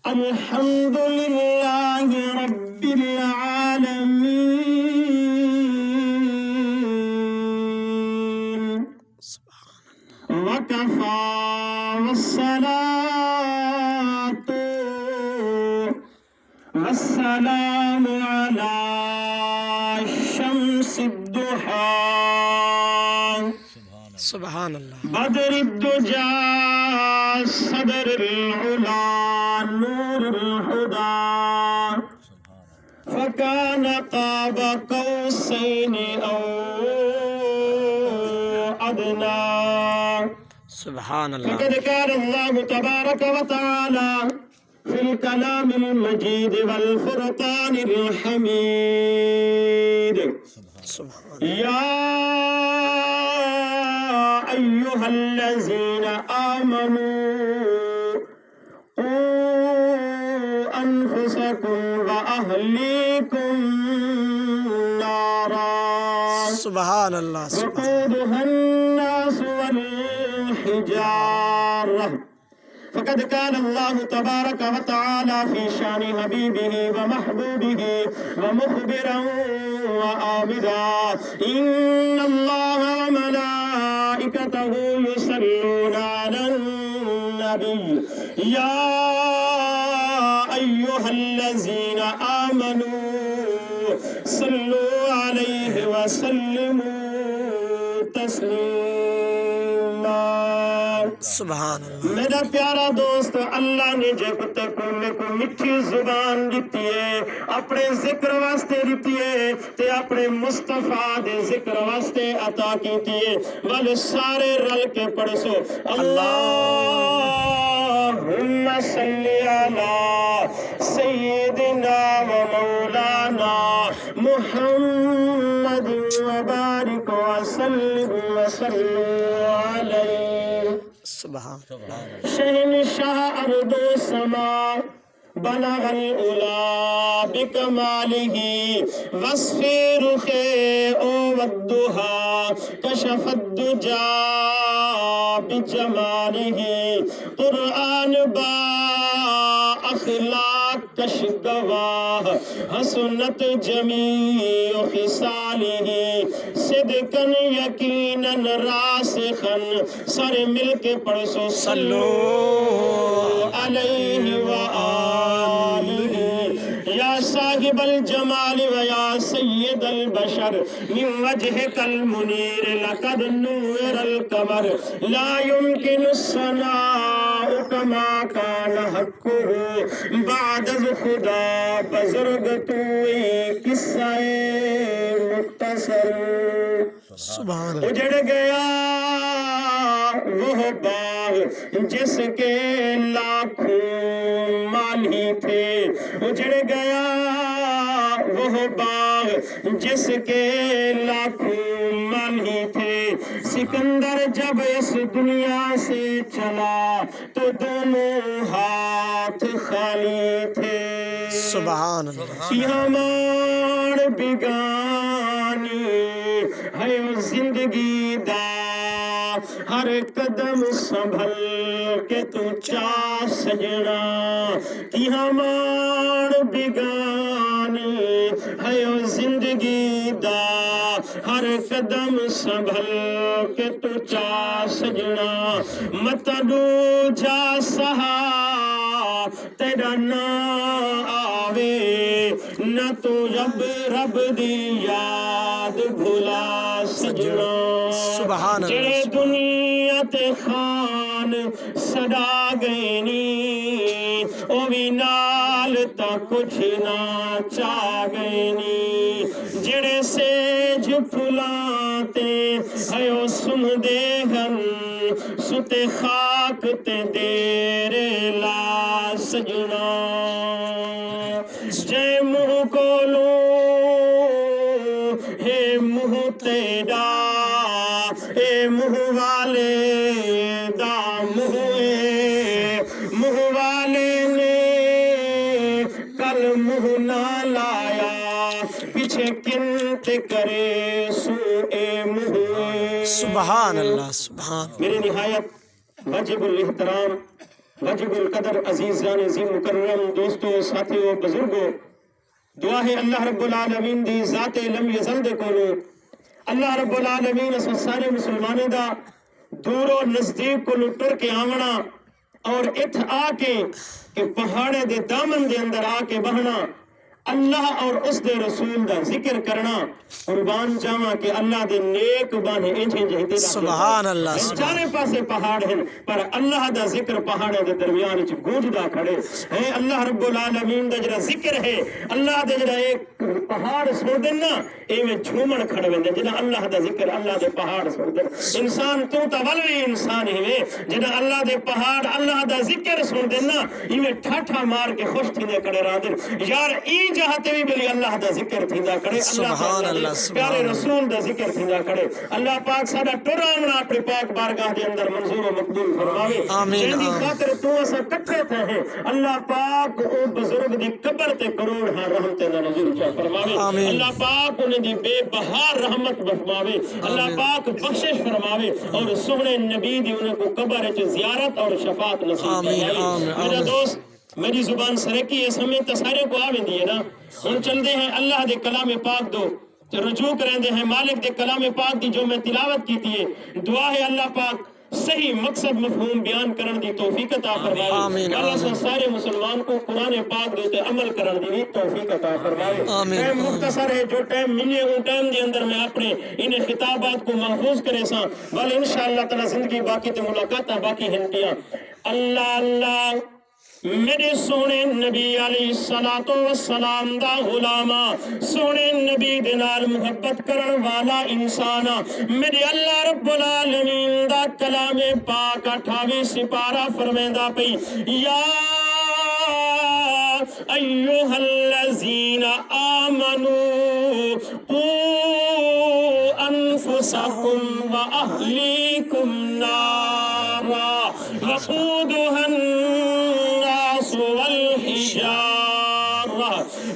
الحمد لله رب العالمين وكفى والصلاة والسلام على شمس الضحى سبحان اللہ. بدر الدجى صدر العلا نور الهدى فكان قاب قوسين أو أدنى. سبحان اللہ. فقد كان الله تبارك وتعالى في الكلام المجيد والفرقان الحميد سبحان يا أيها الذين آمنوا قوا أنفسكم وأهليكم نارا سبحان اللہ. وقودها الناس والحجارة. فقد كان الله تبارك وتعالى في شان حبيبه ومحبوبه ومخبرا وآمدا إن الله وملائكته يصلون على النبي يا أيها الذين آمنوا صلوا عليه وسلموا تسليما. سبحان اللہ. میرا پیارا دوست، اللہ نے جب تک میں کو مٹھی زبان دیتی ہے اپنے ذکر واسطے دیتی ہے تے اپنے مصطفیٰ دے ذکر واسطے عطا کیتی ہے. والے سارے رل کے پڑھ سو اللہم صلی علی سیدنا و مولانا محمد وبارک وسلم وسلم علیہ. سبحان اللہ. شہنشاہ ارض و سما بلغ العلا بکمالہ وصف رخ او والدہا کشف الدجا بجمالہ قرآن با اخلاق کش گواہ حسنت جمیع خصالہ صدقن یقیناً راسخن. سر مل کے پڑھ سو صلو علیہ وآلہ یا صاحب الجمال و یا سید البشر من وجہک المنیر لقد نور القمر لا يمكن الثناء كما كان حقه بعد از خدا بزرگ توئی قصہ مختصر. سبحان اللہ. اجڑ گیا وہ باغ جس کے لاکھوں مالی تھے. اجڑ گیا وہ باغ جس کے لاکھوں مالی تھے. سکندر جب اس دنیا سے چلا تو دونوں ہاتھ خالی تھے. سبحان اللہ. ہمار بگانی ہے زندگی دا ہر قدم سنبھل کے تو چاہ سجنا کہ ہمار بگانی ہے زندگی دا ہر قدم سنبھل کے تو چاہ سجنا. مت ڈو جا سہا تیرا نہ آوے نہ تو رب دی یاد بھولا سجنا. سبحان اللہ. جڑے دنیا تے خان سڈا گئے نی او بھی نال تا کچھ نہ چاہ گئے نی. جڑے سیج پھلاں تے ہیو سم دے ہن ستے خاک تے دیرے لا سجنا. جے منہ کولو ہے منہ تیرا اے منہ والے دا منہ والے نے کل منہ نہ لایا پیچھے کنت کرے سو اے منہ. سبحان اللہ. سبحان. میرے نہایت واجب الاحترام واجب القدر عزیزان عظیم مکرم دوستو ساتھیو بزرگو دعا ہے اللہ رب العالمین دی ذات لم یزل دے کولو اللہ رب العالمین اس سارے مسلمانے دا دور و نزدیک کو ٹر کے آونا اور ات آ کے کہ پہاڑے دے دامن دے اندر آ کے بہنا اللہ اور اس دے رسول دا ذکر کرنا قربان جاواں کہ اللہ دے نیک بانے انجھیں جہتے سبحان اللہ چارے پاسے پہاڑ ہیں پر اللہ دا ذکر پہاڑے دے درمیان چ گونجدا کھڑے ہے اللہ رب العالمین دا جڑا ذکر ہے اللہ دے جڑا ایک پہاڑ سن دینا ایویں جھومن کھڑ ویندے جڑا اللہ دا ذکر اللہ دے پہاڑ سن دے انسان تو ولوی انسان ہے جڑا اللہ دے پہاڑ اللہ دا ذکر سن دینا ایویں ٹھاٹھا مار کے خوش تھیندے کھڑے راندے یار ای جہاں بھی بلی اللہ دا ذکر تھیندا کھڑے اللہ پیارے رسول دا ذکر تھیندا کھڑے اللہ پاک ساڈا ٹرامنا اپنی پاک بارگاہ دے اندر منظور و مقبول فرماوے آمین جن دی خاطر تو اسا کٹھے تھے ہیں اللہ پاک او بزرگ دی قبر تے کروڑ ہاں رحمتیں دا نزول چا فرماوے اللہ پاک انہیں دی بے بہار رحمت بفماوے اللہ پاک بخشش فرماوے اور سہنے نبی دی انہیں کو قبر وچ زیارت اور شفاعت نصیب فرماوے میرا دوست میری زبان سرکی ہے سمیں تسارے کو آویں دیئے نا ہم چل دے ہیں اللہ دے کلام پاک دو رجوع کریں دے ہیں مالک دے کلام پاک دی جو میں تلاوت کی تھی دعا ہے اللہ پاک صحیح مقصد مفہوم بیان کرن دی توفیق عطا فرمائے اللہ سے سارے مسلمان کو قرآن پاک دوتے عمل کرن دی توفیق عطا فرمائے ٹائم مختصر ہے جو ٹائم ملے ان ٹائم دی اندر میں اپنے انہیں خطابات کو محفوظ کرے ساں بل انشاءاللہ تعالی زندگی باقی تے ملاقاتہ باقی ہنٹیاں اللہ اللہ میرے سونے نبی علیہ السلام دا غلامہ سونے نبی دینار محبت کرن والا انسانا میرے اللہ رب العالمین دا کلام پاک 28 سپارہ فرمیندہ پئی یا ایوہ الذین آمنوا قوا انفسکم و اہلیکم نارا وقودها الناس والحجارہ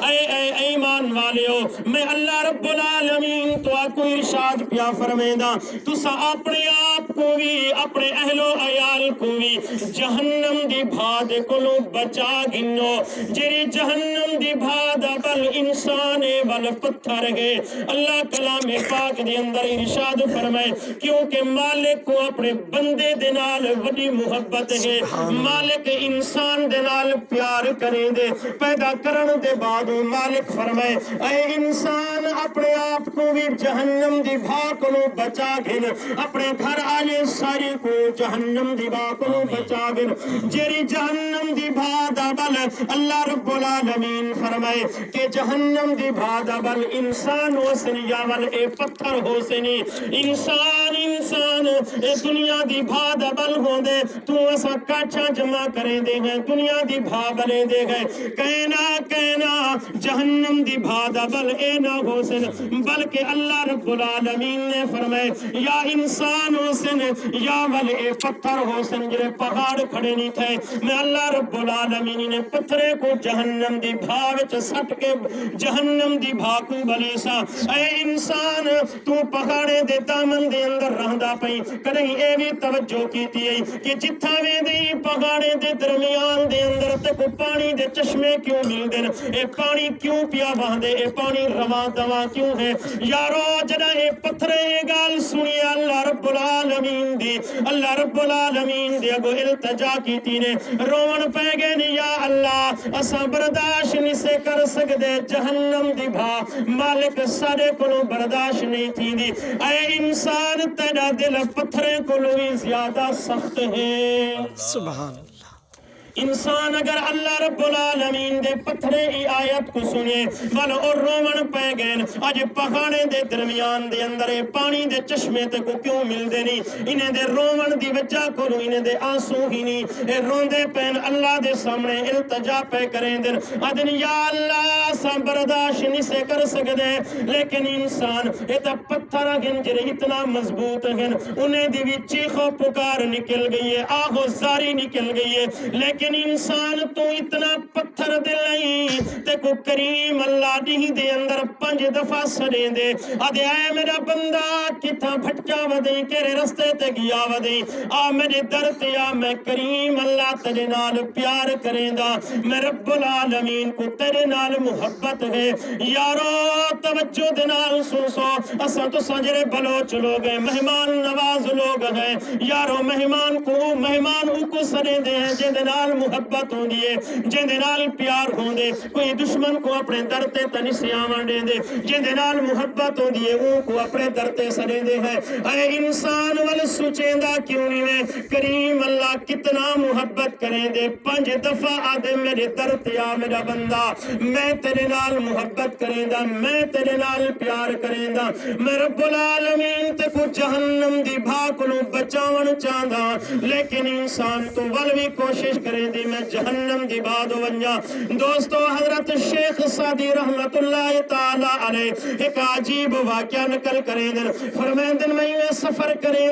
اے ایمان والیو میں اللہ رب العالمین تو آپ کو ارشاد پیا فرمیندہ تسا اپنے آپ کو بھی اپنے اہل و عیال کو بھی جہنم دی بھاد کلو بچا گنو جری جہنم دی بھاد بل انسان بل پتھر گئے اللہ کلام پاک دی اندر ارشاد فرمائے کیونکہ مالک کو اپنے بندے دنال وڈی محبت ہے مالک انسان دنال پیار کریں دے پیدا کرن دے بعد مالک فرمائے اے انسان اپنے آپ کو بھی جہنم دی بھاگ کو بچا گن اپنے گھر آلے ساری کو جہنم دی بھاگ کو بچا گن جیری جہنم دی بھاگ بل اللہ رب العالمین فرمائے کہ جہنم دی بھاگ بل انسان ہو سنی یا بل اے پتھر ہو سنی انسان اے دنیا دی بھاگ بل ہو دے تو ایسا کاچا جمع کریں دے گئے دنیا دی بھاگ بلے دے گئے کہنا جہنم دی بھاگ بل اے نہ ہو سن بلکہ اللہ رب العالمین نے فرمائے یا انسان ہو سن یا بل اے پتھر ہو سن جرے پہاڑ کھڑے نہیں تھے میں اللہ رب العالمین نے پتھرے کو جہنم دی بھاوچ سٹ کے جہنم دی بھاکو بلے سا اے انسان تو پہاڑے دے دامن دے اندر رہندا پئی کہیں اے بھی توجہ کی تھی کہ جتھا وے دے پہاڑے دے درمیان دے اندر تے کو پانی دے چشمے کیوں مل دے اے پانی کیوں پیا باندے اے پانی رواں دواں کیوں ہے یارو جڑا اے پتھرے گال سنی اللہ رب العالمین دی اللہ رب العالمین دی اگو التجا کی تھی نے رون پہ گئے نہیں یا اللہ اسا برداشت نہیں سے کر سکتے جہنم دی بھا مالک سارے کلو برداشت نہیں تھی دی اے انسان تیرا دل پتھرے کلو ہی زیادہ سخت ہے سبحان اللہ انسان اگر اللہ رب العالمین دے پتھرے ای آیت کو سنے بل اور رومن پہ گئن آج پہاڑے دے درمیان دے اندر پانی دے چشمے تے کو کیوں مل دے نہیں انہیں دے رومن دی وجہ کو انہیں دے آنسو ہی نہیں اے رون دے پین اللہ دے سامنے التجا پہ کریں دن ادن یا اللہ سا برداشت نہیں سے کر سکتے لیکن انسان اے تا پتھر گن جرے اتنا مضبوط گن انہیں دی بھی چیخ و پکار نکل گئی ہے آہو زاری نکل گئی ہے لیکن لیکن انسان تو اتنا پتھر دل نہیں تے کو کریم اللہ دی دے اندر 5 دفعہ سڑیں دے آدھے اے میرا بندہ کتھا بھٹکا ودیں کیرے رستے تے گیا ودیں آ میرے در تے آ میں کریم اللہ تیرے نال پیار کریں دا میں رب العالمین کو تیرے نال محبت ہے یارو توجہ دے نال سن سو اساں تو سجرے بلوچ لوگ ہیں مہمان نواز لوگ ہیں یارو مہمان کو سڑیں دے ہیں جن دے نال محبت ہوں دیئے جن دے نال پیار ہوں دے کوئی دشمن کو اپنے در تے تنسی آمان دے دے جن دے نال محبت ہوں دیئے ان کو اپنے در تے سڑیں دے ہیں اے انسان وال سوچیں دا کیوں نہیں میں کریم اللہ کتنا محبت کریں دے 5 دفعہ آدھے میرے در تے آ میرا بندہ میں تیرے نال محبت کریں دا میں تیرے نال پیار کریں دا میں رب العالمین تے کو جہنم دی بھاکلوں بچاون چاہدا لیکن انسان تو والوی کوشش کریں دی میں جہنم دی باد ونجا دوستو حضرت شیخ سعدی رحمت اللہ تعالی علیہ ایک عجیب واقعہ نکل کریں دن فرمائیں دن میں یہ سفر کریں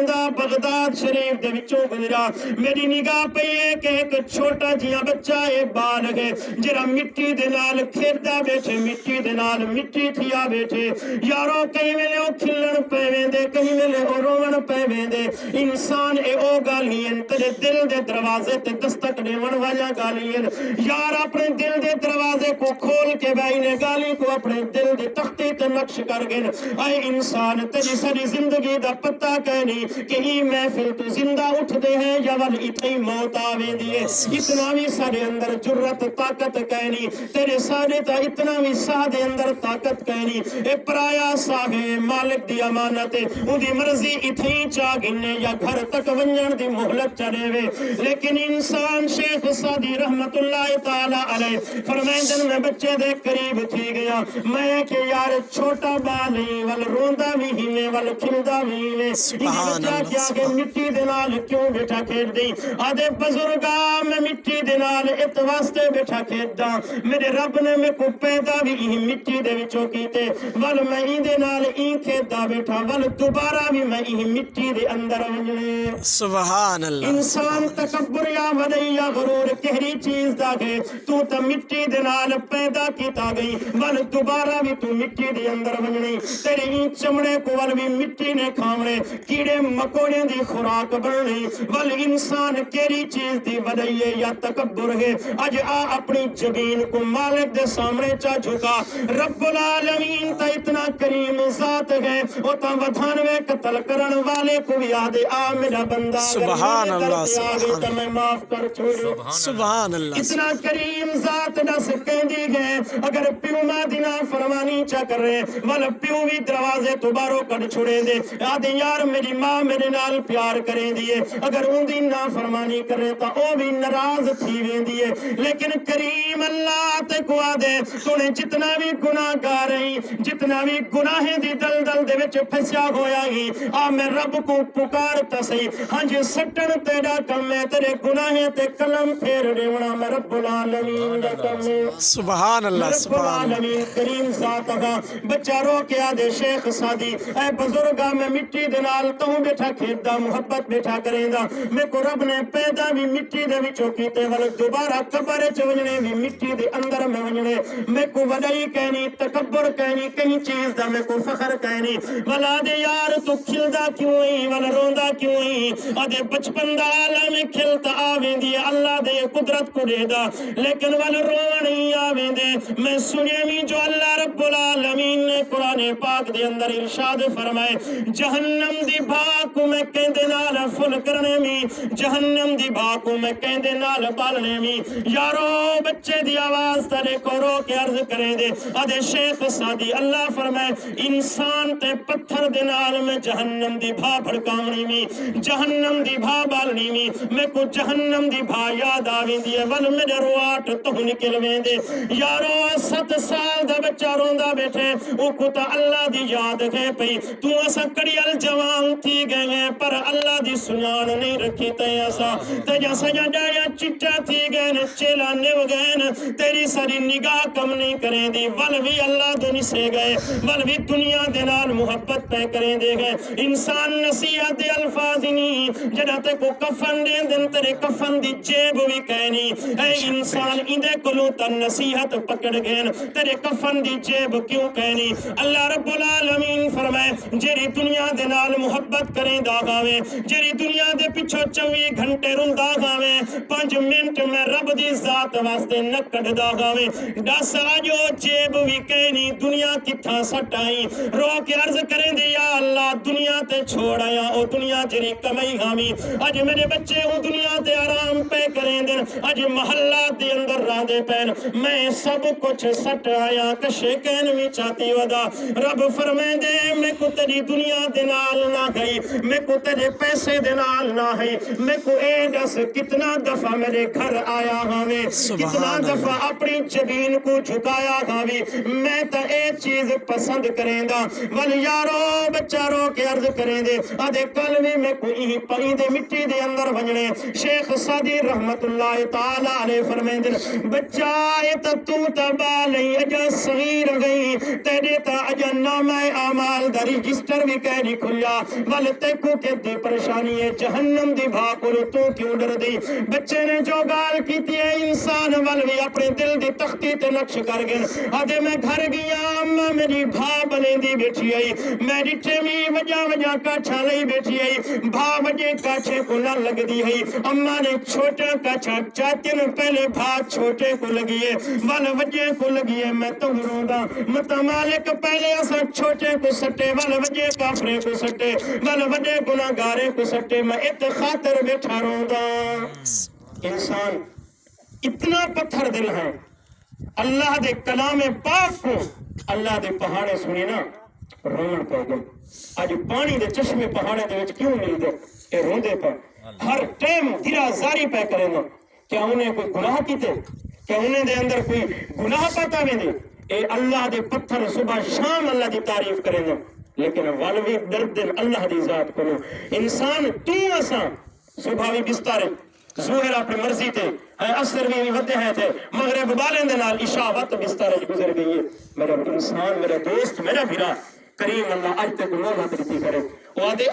دا بغداد شریف دے وچوں گزرا میری نگاہ پہ یہ کہ ایک چھوٹا جیاں بچہ اے بالغ ہے جرا مٹی دے نال کھیردا بیٹھے مٹی دے نال مٹی تھیا بیٹھے یارو کہیں ویلے او کھلن پے ویندے کہیں ویلے او روون پے ویندے انسان اے او گالین تیرے دل دے دروازے تے دستک دیون والا گالین یار اپنے دل دے دروازے کو کھول کے بھائی نے گالی کو اپنے دل دے تختی تے نقش کر گئے اے انسان تیری ساری زندگی دا پتہ کہنی کہ ہی محفل تو زندہ اٹھ دے ہیں یا ول اتنی موت آویں دیئے اتنا بھی سارے اندر جرت طاقت کہنی تیرے سارے تا اتنا بھی ساہ دے اندر طاقت کہنی اے پرایا ساہے مالک دی امانت ان دی مرضی اتنی چاہ گنے یا گھر تک ونجن دی محلت چڑے وے لیکن انسان شیخ سعدی رحمت اللہ تعالی علیہ فرمائیں دن میں بچے دے قریب تھی گیا میں کہ یار چھوٹا بالی ول روندا بھی ہی میں ول کھلدا بھی میں بچہ کیا کہ مٹی دے نال کیوں بیٹھا کھیل دی آدھے بزرگا میں مٹی دے نال ات واسطے بیٹھا کھیل دا میرے رب نے میں کو پیدا بھی ہی مٹی دے وچوں کیتے ول میں ہی دے نال این کھیل دا بیٹھا ول دوبارہ بھی میں ہی مٹی دے اندر ونجنے سبحان اللہ انسان تکبر یا ودی یا غرور کہری چیز دا گئے تو تا مٹی دے نال پیدا کیتا گئی ول دوبارہ بھی تو مٹی دے اندر ونجنے تیرے این چمڑے کو ول بھی مٹی نے کھامڑے کیڑے مکوڑے دی خوراک بڑھنی ول انسان کیری چیز دی ودیے یا تکبر ہے اج آ اپنی جبین کو مالک دے سامنے چا جھکا رب العالمین تا اتنا کریم ذات ہے او تا 98 قتل کرن والے کو بھی آدھے آ میرا بندہ سبحان اللہ سبحان اللہ میں معاف کر چھوڑے سبحان اللہ اتنا کریم ذات دس کہندی گئے اگر پیو ماں دینا فرمانی چا کر رہے ول پیو بھی دروازے تو بارو کر چھوڑے دے آدھے یار میری ماں میرے نال پیار کریں دیئے اگر ان دی نا فرمانی کرے تا او بھی ناراض تھی وین دیئے لیکن کریم اللہ تے کو آدھے تو نے جتنا بھی گناہ گا رہی جتنا بھی گناہیں دی دل دل دے وچ پھسیا ہویا ہی آ میں رب کو پکارتا سی ہاں جی سٹن تیرا کم ہے تیرے گناہیں تے کلم پھیر دیونا میں رب العالمین دا کم ہے سبحان اللہ رب العالمین کریم ذات کا بچہ رو کے آدھے شیخ سعدی اے بزرگا میں مٹی دے نال تہوں بیٹھا کھیت دا محبت بیٹھا کریں دا میں کو رب نے پیدا بھی مٹی دے وچوں کیتے ول دوبارہ قبر چ ونجنے بھی مٹی دے اندر میں ونجنے میں کو وڈائی کہنی تکبر کہنی کہیں چیز دا میں کو فخر کہنی ولا دے یار تو کھلدا کیوں ہی ول روندا کیوں ہی آدھے بچپن دا عالم کھلتا آویندی اللہ دے قدرت کو دے دا لیکن ول روون ہی آویندے میں سنے بھی جو اللہ رب العالمین نے قرآن پاک دے اندر ارشاد فرمائے جہنم دی بھاکو میں کہندے نال فل کرنے میں جہنم دی بھاکو میں کہندے نال بالنے میں یارو بچے دی آواز تارے کو رو کے عرض کریں دے آدھے شیخ سعدی اللہ فرمائے انسان تے پتھر دے نال میں جہنم دی بھا بھڑکاونی میں جہنم دی بھا بالنی میں کو جہنم دی بھا یاد آویں دی ول میرے رواٹ تو نکل ویندے یارو 7 سال دا بچہ روندا بیٹھے او کو تا اللہ دی یاد ہے پئی تو اسا کڑیل جوان تھی گئے پر اللہ دی سنان نہیں رکھی تے اسا تے جسا جایا چٹا تھی گئے چیلا نیو گئے تیری ساری نگاہ کم نہیں کریں دی ول بھی اللہ دنی سے گئے ول بھی دنیا دے نال محبت پہ کریں دے گئے انسان نصیحت دے الفاظ نہیں جڑا تے کو کفن دے دن تیرے کفن دی جیب بھی کہنی اے انسان اندے کلو تا نصیحت پکڑ گئن تیرے کفن دی جیب کیوں کہنی اللہ رب العالمین فرمائے جیری دنیا دے نال محبت کریں داغاویں جیری دنیا دے پچھو 24 گھنٹے رون داغاویں 5 منٹ میں رب دی ذات واسطے نکڑ داغاویں دس آجو جیب بھی کہنی دنیا کتھا سٹائی رو کے عرض کریں دے یا اللہ دنیا تے چھوڑ آیا او دنیا جری کمائی ہامی اج میرے بچے او دنیا تے آرام پہ کریں دن اج محلہ دے اندر را دے پین میں سب کچھ سٹ آیا کشے کہن بھی چاہتی ودا رب فرمائے دے میں کو تیری دنیا دے نال نہ گئی میں کو تیرے پیسے دے نال نہ ہے میں کو اے دس کتنا دفعہ میرے گھر آیا ہمیں کتنا دفعہ اپنی جبین کو جھکایا ہمیں میں تا اے چیز پسند کریں دا ولی یارو بچاروں کے عرض کریں دے آدھے کل بھی میں کوئی پری دے مٹی دے اندر بنجنے شیخ صدی رحمت اللہ تعالیٰ علیہ فرمائیں دے بچہ ایتا تو تبا لئی اجا صغیر گئی تیرے تا اجا نام اعمال دا رجسٹر بھی کہنی کھلیا والتے کو کہ دی پریشانی ہے جہنم دی بھاکلو تو کیوں ڈر دی بچے نے جو گال کی تھی انسان والوی اپنے دل دی تختی تے نقش کر گئے آدھے میں گھر گیا اممہ میری بھا بنے دی بیٹھی آئی میری ٹیمی وجہ کاچھا لئی بیٹھی آئی بھا وجہ کاچھے کو نہ لگ دی ہے اممہ نے چھوٹا کاچھا چاہتے نے پہلے بھا چھوٹے کو لگیے والا وجہ کو لگیے میں تو ہوں دا متمالک پہلے اسا چھوٹے کو سٹے والا وجہ کافرے کو سٹے والا وجہ گناہگارے کو سٹے میں ات خاطر بیٹھا رہوں دا انسان اتنا پتھر دل ہے اللہ دے کلام پاک کو اللہ دے پہاڑے سنی نا رون پہ گئے آج پانی دے چشمے پہاڑے دے وچ کیوں مل دے اے رون دے پہ ہر ٹیم دھرا زاری پہ کریں گا کیا انہیں کوئی گناہ کی تھے کیا انہیں دے اندر کوئی گناہ پاتا بھی دے اے اللہ دے پتھر صبح شام اللہ دی تعریف کریں گا لیکن والوی درد دن اللہ دی ذات کرو انسان تو اساں صبح بھی بستارے ظہر اپنی مرضی تھے اثر بھی ودے ہیں تھے مغرب بالیں دے نال عشاء وقت بستارے گزر گئی ہے میرا انسان میرا دوست میرا بھیرا کریم اللہ آج تک مولت رتی کرے وہ آدھے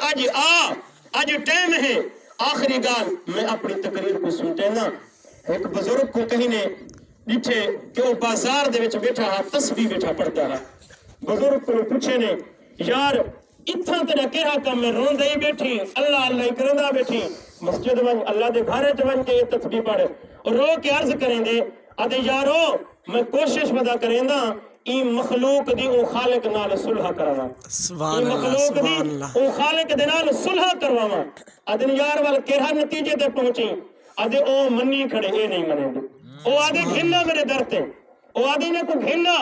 آج ٹائم ہے آخری گال میں اپنی تقریر کو سنتے نا ایک بزرگ کو کہیں نے بیٹھے کہ وہ بازار دے وچ بیٹھا ہا تسبیح بیٹھا پڑھتا ہے بزرگ کو پوچھے نے یار اتھا تیرا کہا کم میں رون دے بیٹھی اللہ اللہ کرندہ بیٹھی مسجد ون اللہ دے گھارے چون کے یہ تسبیح پڑھے اور رو کے عرض کریں دے آدھے یارو میں کوشش بدا کریں دا ای مخلوق دی او خالق نال صلح کروا سبحان اللہ سبحان اللہ او خالق دے نال صلح کروا آدھے یار وال کہا نتیجے تے پہنچی آدھے او منی کھڑے اے نہیں منے دے او آدھے گھننا میرے درتے او آدھے نے کو گھننا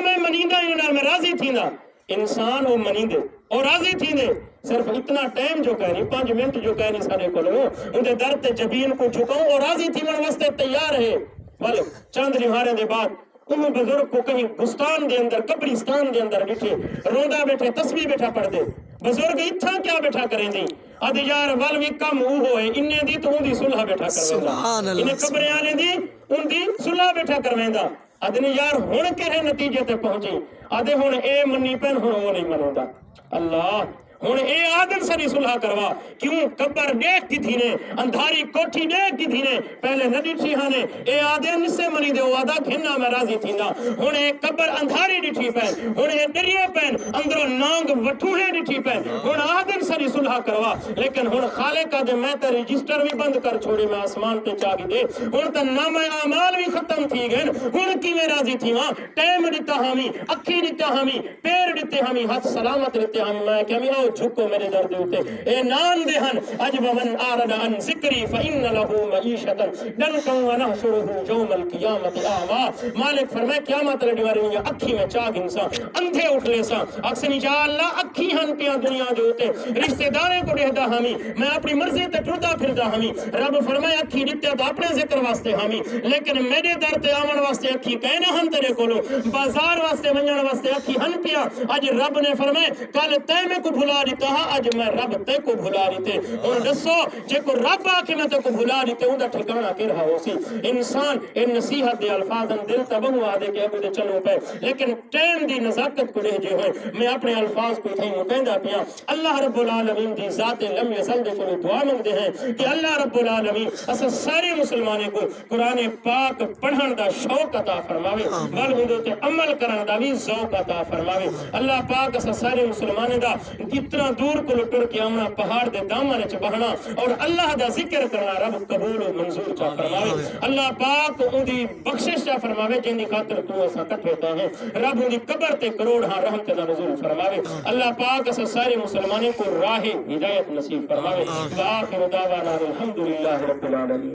میں منیندہ انہوں نال میں راضی تھی نا انسان وہ منیندے اور راضی تھی دے صرف اتنا ٹائم جو کہنی 5 منٹ جو کہنی سارے کو لو انہیں درد جبین کو جھکاؤں اور راضی تھی من واسطے تیار ہے والے چند نہارے دے بعد انہوں بزرگ کو کہیں گستان دے اندر قبرستان دے اندر بیٹھے روندہ بیٹھے تسبیح بیٹھا پڑھ دے بزرگ اتھا کیا بیٹھا کریں دی آدھے یار والوی کم او ہوئے انہیں دی تو ان دی صلح بیٹھا کرویں دا انہیں قبریں آنے دی ان دی صلح بیٹھا کرویں دا آدھے یار ہون کہے نتیجے تے پہنچی آدھے ہون اے منی پہن ہون وہ نہیں منو دا اللہ ہون اے آدم سری صلح کروا کیوں قبر دیکھ کی تھی نے اندھاری کوٹھی دیکھ کی تھی نے پہلے ندی تھی ہانے اے آدم سے منی دے وہ آدھا گھننا میں راضی تھی نا ہون اے قبر اندھاری ڈٹھی پہن ہون اے دریے پہن اندروں نانگ وٹھوہے ڈٹھی پہن ہون آدم سری صلح کروا لیکن ہون خالق آدھے میں تا رجسٹر بھی بند کر چھوڑی میں آسمان تے چاگی دے ہون تا نام اعمال بھی ختم تھی گئن ہون کی میں راضی تھی وہاں ٹائم ڈتا ہمی اکھی ڈتا ہمی پیر ڈتے ہمی ہاتھ سلامت ڈتے ہمی میں کہ ہمی آؤ جھکو میرے درد ہوتے اے نان دہن عجب من آرد عن ذکری فإن له معیشتا ڈنکا ونحشره یوم القیامت آما مالک فرمائے قیامت لڑی واری اکھی میں چاگ انسان اندھے اٹھ لے سا اکسنی جا اللہ اکھی ہن پیاں دنیا جو ہوتے رشتے داروں کو دہدا ہمی میں اپنی مرضی تے ٹردا پھردا ہمی رب فرمایا اکھی دتے تو اپنے ذکر واسطے ہمی لیکن میرے در تے آمن واسطے اکھی کہنے ہم تیرے کولو بازار واسطے منجن واسطے اکھی ہن پیا اج رب نے فرمایا کل تے میں کو بھلا دیتا ہاں اج میں رب تے کو بھلا دیتے اور دسو جے کو رب آکے میں تے کو بھلا دیتے ہوں دا ٹھکانہ کہ رہا ہو سی انسان ان نصیحت دے الفاظاں دل تبنو آدے کہ ابو دے چلو پہ لیکن ٹیم دی نزاکت کو لے جو ہے میں اپنے الفاظ کو تھے مکہندہ پیا اللہ رب العالمین دی ذات لم یزل دے کو دعا مانگ دے ہیں کہ اللہ رب العالمین اسا سارے مسلمانے کو قرآن پاک پڑھن دا شوق عطا فرماوے والہندو تے عمل کرن دا بھی ذوق عطا فرماوے اللہ پاک اسا سارے مسلمانے دا اتنا دور کو لٹر کے آمنا پہاڑ دے دامن چ بہنا اور اللہ دا ذکر کرنا رب قبول و منظور چا فرماوے اللہ پاک ان دی بخشش چا فرماوے جن دی خاطر تو اسا کٹھے ہیں رب ان دی قبر تے کروڑ ہاں رحمت دا نزول فرماوے اللہ پاک اسا سارے مسلمانوں کو راہ ہدایت نصیب فرماوے وآخر دعوانا الحمدللہ رب العالمین